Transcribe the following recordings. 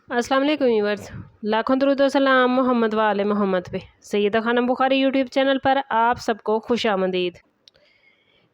अस्सलाम वालेकुम व्यूअर्स, लाखों दरूद व सलाम मोहम्मद वाले मोहम्मद पे। सैयदा खानम बुखारी यूट्यूब चैनल पर आप सबको खुशामदीद।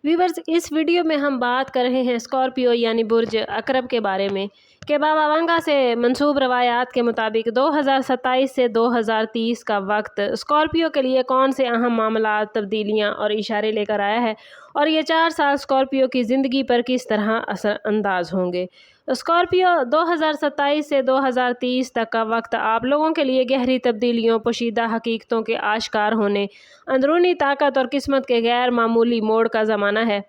व्यूअर्स, इस वीडियो में हम बात कर रहे हैं स्कॉर्पियो यानी बुर्ज अकरब के बारे में कि बाबा वांगा से मंसूब रवायात के मुताबिक 2027 से 2030 का वक्त स्कॉर्पियो के लिए कौन से अहम मामला, तब्दीलियां और इशारे लेकर आया है और ये 4 साल स्कॉर्पियो की ज़िंदगी पर किस तरह असर अंदाज होंगे। स्कॉर्पियो 2027 से 2030 तक का वक्त आप लोगों के लिए गहरी तब्दीलियों, पोशीदा हकीकतों के आश्कार होने, अंदरूनी ताकत और किस्मत के गैर मामूली मोड़ का ज़माना है।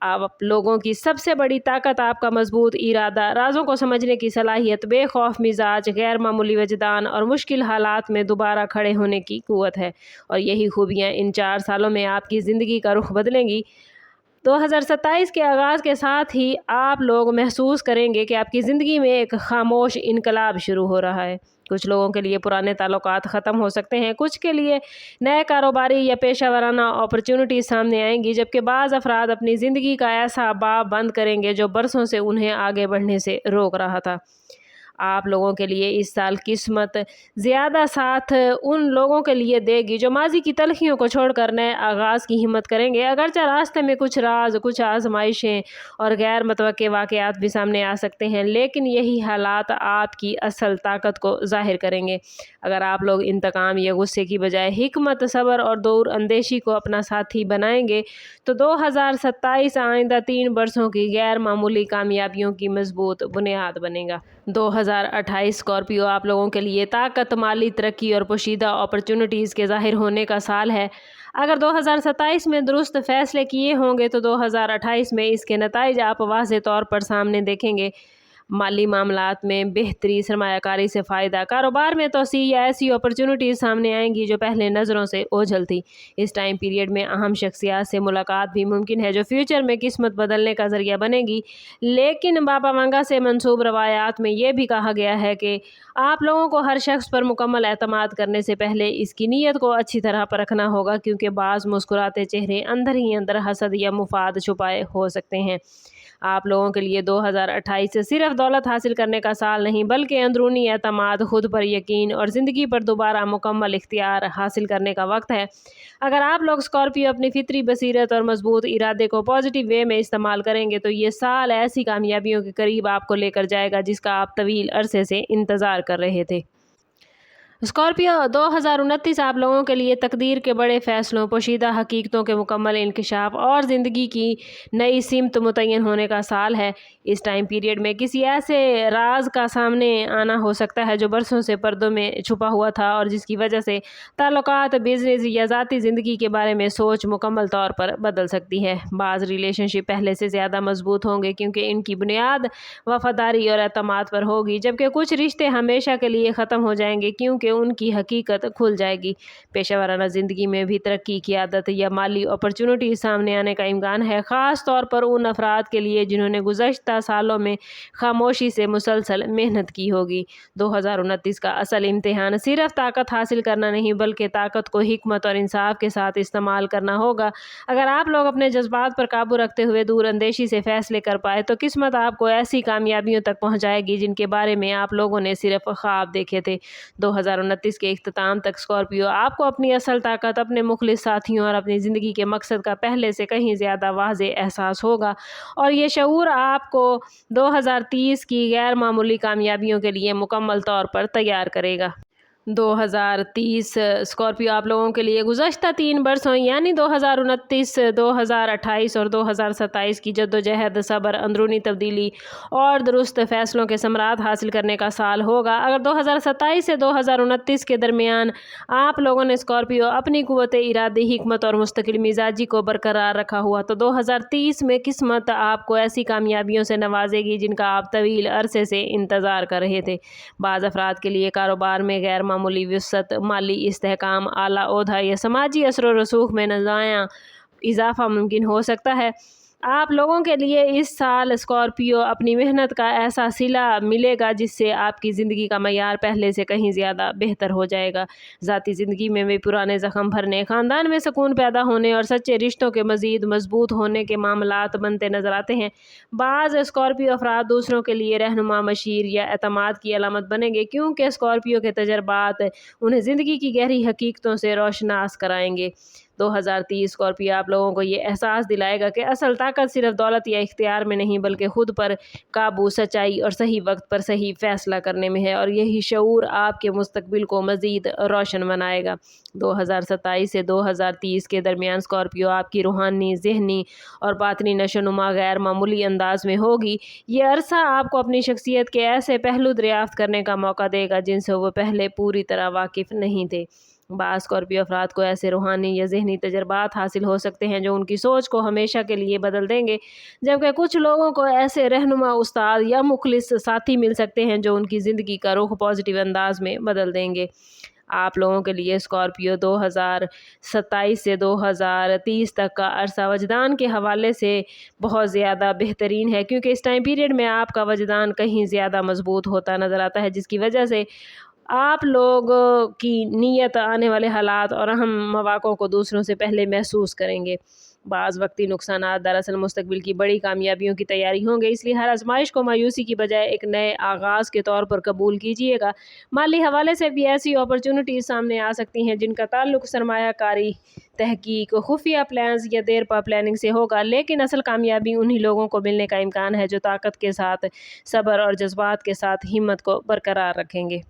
आप लोगों की सबसे बड़ी ताकत आपका मजबूत इरादा, राज़ों को समझने की सलाहियत, बेखौफ मिजाज, गैर मामूली वजदान और मुश्किल हालात में दोबारा खड़े होने की क़ुव्वत है। और यही खूबियाँ इन 4 सालों में आपकी ज़िंदगी का रुख बदलेंगी। 2027 के आगाज़ के साथ ही आप लोग महसूस करेंगे कि आपकी ज़िंदगी में एक खामोश इनकलाब शुरू हो रहा है। कुछ लोगों के लिए पुराने ताल्लुकात ख़त्म हो सकते हैं, कुछ के लिए नए कारोबारी या पेशा वराना अपॉर्चुनिटीज़ सामने आएंगी, जबकि बाज़ अफराद अपनी ज़िंदगी का ऐसा बाब बंद करेंगे जो बरसों से उन्हें आगे बढ़ने से रोक रहा था। आप लोगों के लिए इस साल किस्मत ज़्यादा साथ उन लोगों के लिए देगी जो माजी की तलखियों को छोड़कर नए आगाज़ की हिम्मत करेंगे। अगरचे रास्ते में कुछ राज, कुछ आजमाइशें और गैर मुतवक्के वाक़यात भी सामने आ सकते हैं, लेकिन यही हालात आपकी असल ताकत को ज़ाहिर करेंगे। अगर आप लोग इंतकाम या गुस्से की बजाय हिकमत, सब्र और दूर अंदेशी को अपना साथी बनाएंगे तो 2027 आइंदा 3 बरसों की गैर मामूली कामयाबियों की मजबूत बुनियाद बनेगा। 2028 स्कॉर्पियो आप लोगों के लिए ताकत, माली तरक्की और पोशीदा अपॉर्चुनिटीज़ के ज़ाहिर होने का साल है। अगर 2027 में दुरुस्त फैसले किए होंगे तो 2028 में इसके नताइज आप वाज़ेह तौर पर सामने देखेंगे। माली मामलात में बेहतरी, सरमायाकारी से फ़ायदा, कारोबार में तोसी या ऐसी अपॉर्चुनिटीज़ सामने आएंगी जो पहले नज़रों से ओझल थी। इस टाइम पीरियड में अहम शख्सियात से मुलाकात भी मुमकिन है जो फ्यूचर में किस्मत बदलने का ज़रिया बनेगी। लेकिन बाबा वांगा से मंसूब रवायात में ये भी कहा गया है कि आप लोगों को हर शख्स पर मुकम्मल एतमाद करने से पहले इसकी नीयत को अच्छी तरह परखना होगा, क्योंकि बाज़ मुस्कुराते चेहरे अंदर ही अंदर हसद या मुफाद छुपाए हो सकते हैं। आप लोगों के लिए 2028 सिर्फ दौलत हासिल करने का साल नहीं, बल्कि अंदरूनी एतमाद, खुद पर यकीन और ज़िंदगी पर दोबारा मुकम्मल इख्तियार हासिल करने का वक्त है। अगर आप लोग स्कॉर्पियो अपनी फितरी बसीरत और मजबूत इरादे को पॉजिटिव वे में इस्तेमाल करेंगे तो ये साल ऐसी कामयाबियों के करीब आपको लेकर जाएगा जिसका आप तवील अरसे से इंतज़ार कर रहे थे। स्कॉर्पियो 2029 आप लोगों के लिए तकदीर के बड़े फ़ैसलों, पोशीदा हकीकतों के मुकम्मल इंकशाफ और ज़िंदगी की नई सिमत मुतय्यन होने का साल है। इस टाइम पीरियड में किसी ऐसे राज का सामने आना हो सकता है जो बरसों से पर्दों में छुपा हुआ था और जिसकी वजह से ताल्लुकात, बिजनेस या ज़ाती ज़िंदगी के बारे में सोच मुकम्मल तौर पर बदल सकती है। बाज़ रिलेशनशिप पहले से ज़्यादा मजबूत होंगे क्योंकि इनकी बुनियाद वफ़ादारी और एतमाद पर होगी, जबकि कुछ रिश्ते हमेशा के लिए ख़त्म हो जाएंगे क्योंकि उनकी हकीकत खुल जाएगी। पेशा वराना ज़िंदगी में भी तरक्की की आदत या माली अपॉर्चुनिटी सामने आने का इम्कान है, ख़ास तौर पर उन अफराद के लिए जिन्होंने गुज़श्ता सालों में खामोशी से मुसलसल मेहनत की होगी। 2029 का असल इम्तिहान सिर्फ ताकत हासिल करना नहीं, बल्कि ताकत को हिकमत और इंसाफ के साथ इस्तेमाल करना होगा। अगर आप लोग अपने जज्बात पर काबू रखते हुए दूर अंदेशी से फैसले कर पाए तो किस्मत आपको ऐसी कामयाबियों तक पहुँचाएगी जिनके बारे में आप लोगों ने सिर्फ ख्वाब देखे थे। 2029 के इख्तिताम तक स्कॉर्पियो आपको अपनी असल ताकत, अपने मुखलिस साथियों और अपनी ज़िंदगी के मकसद का पहले से कहीं ज़्यादा वाज़े एहसास होगा और ये शऊर आपको 2030 की गैर मामूली कामयाबियों के लिए मुकम्मल तौर पर तैयार करेगा। 2030 स्कॉर्पियो आप लोगों के लिए गुज़श्ता 3 बरसों यानी 2029, 2028 और 2027 की जद्दोजहद, सब्र, अंदरूनी तब्दीली और दुरुस्त फ़ैसलों के समरात हासिल करने का साल होगा। अगर 2027 से 2029 के दरमियान आप लोगों ने स्कॉर्पियो अपनी क़ुव्वत इरादी, हिकमत और मुस्तकिल मिजाजी को बरकरार रखा हुआ तो 2030 में किस्मत आपको ऐसी कामयाबियों से नवाजेगी जिनका आप तवील अरसे से इंतज़ार कर रहे थे। बाज़ अफराद के लिए कारोबार में गैर मामूली वसअत, माली इस्तेहकाम, आला ओहदा या समाजी असर व रसूख में नज़ाया इजाफ़ा मुमकिन हो सकता है। आप लोगों के लिए इस साल स्कॉर्पियो अपनी मेहनत का ऐसा सिला मिलेगा जिससे आपकी ज़िंदगी का मयार पहले से कहीं ज़्यादा बेहतर हो जाएगा। ज़ाती ज़िंदगी में भी पुराने ज़ख्म भरने, ख़ानदान में सुकून पैदा होने और सच्चे रिश्तों के मज़ीद मजबूत होने के मामलात बनते नज़र आते हैं। बाज़ स्कॉर्पियो अफराद दूसरों के लिए रहनुमा, मशीर या एतमाद की अलामत बनेंगे, क्योंकि स्कॉर्पियो के तजर्बात उन्हें ज़िंदगी की गहरी हकीकतों से रोशनास कराएंगे। 2030 स्कॉर्पियो आप लोगों को ये एहसास दिलाएगा कि असल ताकत सिर्फ दौलत या इख्तियार में नहीं, बल्कि खुद पर काबू, सच्चाई और सही वक्त पर सही फैसला करने में है, और यही शऊर आपके मुस्तकबिल को मज़ीद रोशन बनाएगा। 2027 से 2030 के दरमियान स्कॉर्पियो आपकी रूहानी, ज़हनी और बातनी नशोनुमा गैर मामूली अंदाज में होगी। ये अरसा आपको अपनी शख्सियत के ऐसे पहलू दरियाफ्त करने का मौका देगा जिनसे वो पहले पूरी तरह वाकिफ़ नहीं थे। बाज़ स्कॉर्पियो अफराद को ऐसे रूहानी या ज़हनी तजर्बात हासिल हो सकते हैं जो उनकी सोच को हमेशा के लिए बदल देंगे, जबकि कुछ लोगों को ऐसे रहनुमा, उस्ताद या मुखलिस साथी मिल सकते हैं जो उनकी ज़िंदगी का रुख पॉजिटिव अंदाज में बदल देंगे। आप लोगों के लिए स्कॉर्पियो 2027 से 2030 तक का अरसा वजदान के हवाले से बहुत ज़्यादा बेहतरीन है, क्योंकि इस टाइम पीरियड में आपका वजदान कहीं ज़्यादा मजबूत होता नज़र आता है, जिसकी वजह से आप लोग की नीयत आने वाले हालात और अहम मौक़ों को दूसरों से पहले महसूस करेंगे। बाज़ वक्ती नुकसानात दरअसल मुस्तकबिल की बड़ी कामयाबियों की तैयारी होंगे, इसलिए हर आजमाइश को मायूसी की बजाय एक नए आगाज़ के तौर पर कबूल कीजिएगा। माली हवाले से भी ऐसी अपॉर्चुनिटीज़ सामने आ सकती हैं जिनका ताल्लुक सरमायाकारी, तहकीक, खुफिया प्लान्स या देर पा प्लानिंग से होगा, लेकिन असल कामयाबी उन्हीं लोगों को मिलने का इम्कान है जो ताकत के साथ, सब्र और जज्बात के साथ हिम्मत को बरकरार रखेंगे।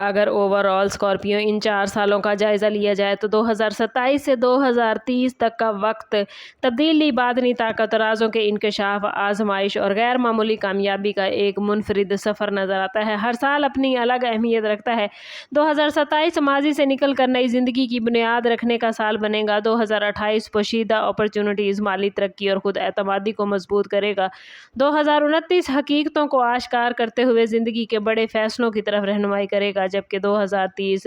अगर ओवरऑल स्कॉर्पियो इन 4 सालों का जायज़ा लिया जाए तो 2027 से 2030 तक का वक्त तब्दीली, बादनी ताकत, राज़ों के इंकशाफ, आजमाइश और गैर मामूली कामयाबी का एक मुनफरिद सफ़र नज़र आता है। हर साल अपनी अलग अहमियत रखता है। 2027 माजी से निकल कर नई ज़िंदगी की बुनियाद रखने का साल बनेगा। 2028 पोशीदा अपॉर्चुनिटीज़, माली तरक्की और ख़ुद एतमादी को मजबूत करेगा। 2029 हकीकतों को आश्कार करते हुए ज़िंदगी के बड़े फ़ैसलों की तरफ रहनुमाई करेगा, जबकि 2030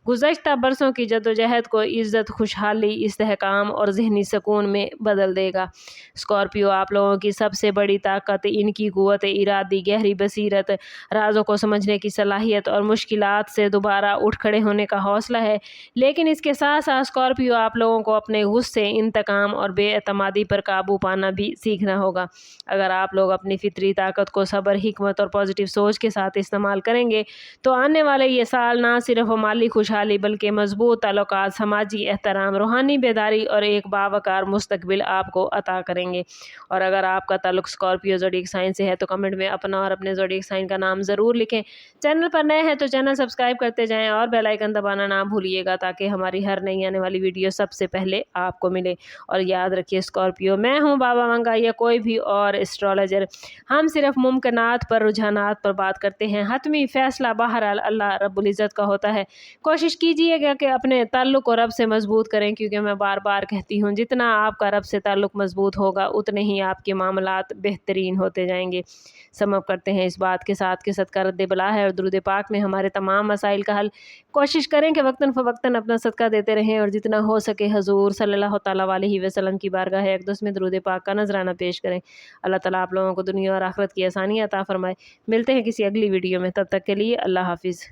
गुज़श्ता बरसों की जद्दोजहद को इज़्ज़त, खुशहाली, इस्तेहकाम और ज़हनी सुकून में बदल देगा। स्कॉर्पियो आप लोगों की सबसे बड़ी ताकत इनकी क़ुव्वत इरादी, गहरी बसीरत, राज़ों को समझने की सलाहियत और मुश्किलात से दोबारा उठ खड़े होने का हौसला है। लेकिन इसके साथ साथ स्कॉर्पियो आप लोगों को अपने गुस्से, इंतकाम और बेएतमादी पर काबू पाना भी सीखना होगा। अगर आप लोग अपनी फितरी ताकत को सब्र, हिकमत और पॉजिटिव सोच के साथ इस्तेमाल करेंगे तो आने वाले ये साल ना सिर्फ माली खुशहाली बल्कि मजबूत ताल्लुकात, समाजी एहतराम, रूहानी बेदारी और एक बावकार मुस्तकबिल आपको अता करेंगे। और अगर आपका ताल्लुक स्कॉर्पियो ज़ोडिएक साइन से है तो कमेंट में अपना और अपने ज़ोडिएक साइन का नाम ज़रूर लिखें। चैनल पर नए हैं तो चैनल सब्सक्राइब करते जाएँ और बेल आइकन दबाना ना भूलिएगा, ताकि हमारी हर नई आने वाली वीडियो सबसे पहले आपको मिले। और याद रखिए स्कॉर्पियो, मैं हूँ बाबा मंगा या कोई भी और एस्ट्रोलॉजर, हम सिर्फ मुमकिनात पर, रुझानात पर बात करते हैं। हतमी फैसला बहरहाल अल्लाह रब्बुल इज़्ज़त का होता है। कोशिश कीजिएगा कि अपने ताल्लुक़ को रब से मजबूत करें, क्योंकि मैं बार बार कहती हूँ जितना आपका रब से ताल्लुक़ मजबूत होगा उतने ही आपके मामलात बेहतरीन होते जाएंगे। समअप करते हैं इस बात के साथ कि सदका रद्द बला है और दुरूद पाक में हमारे तमाम मसाइल का हल। कोशिश करें कि वक्तन फ़वक्तन अपना सदका देते रहें और जितना हो सके हजूर सल्लल्लाहु तआला अलैहि वसल्लम की बारगाह अक़दस में दुरूद पाक का नजराना पेश करें। अल्लाह ताला आप लोगों को दुनिया और आखिरत की आसानी अता फरमाए। मिलते हैं किसी अगली वीडियो में, तब तक के लिए अल्लाह हाफिज़।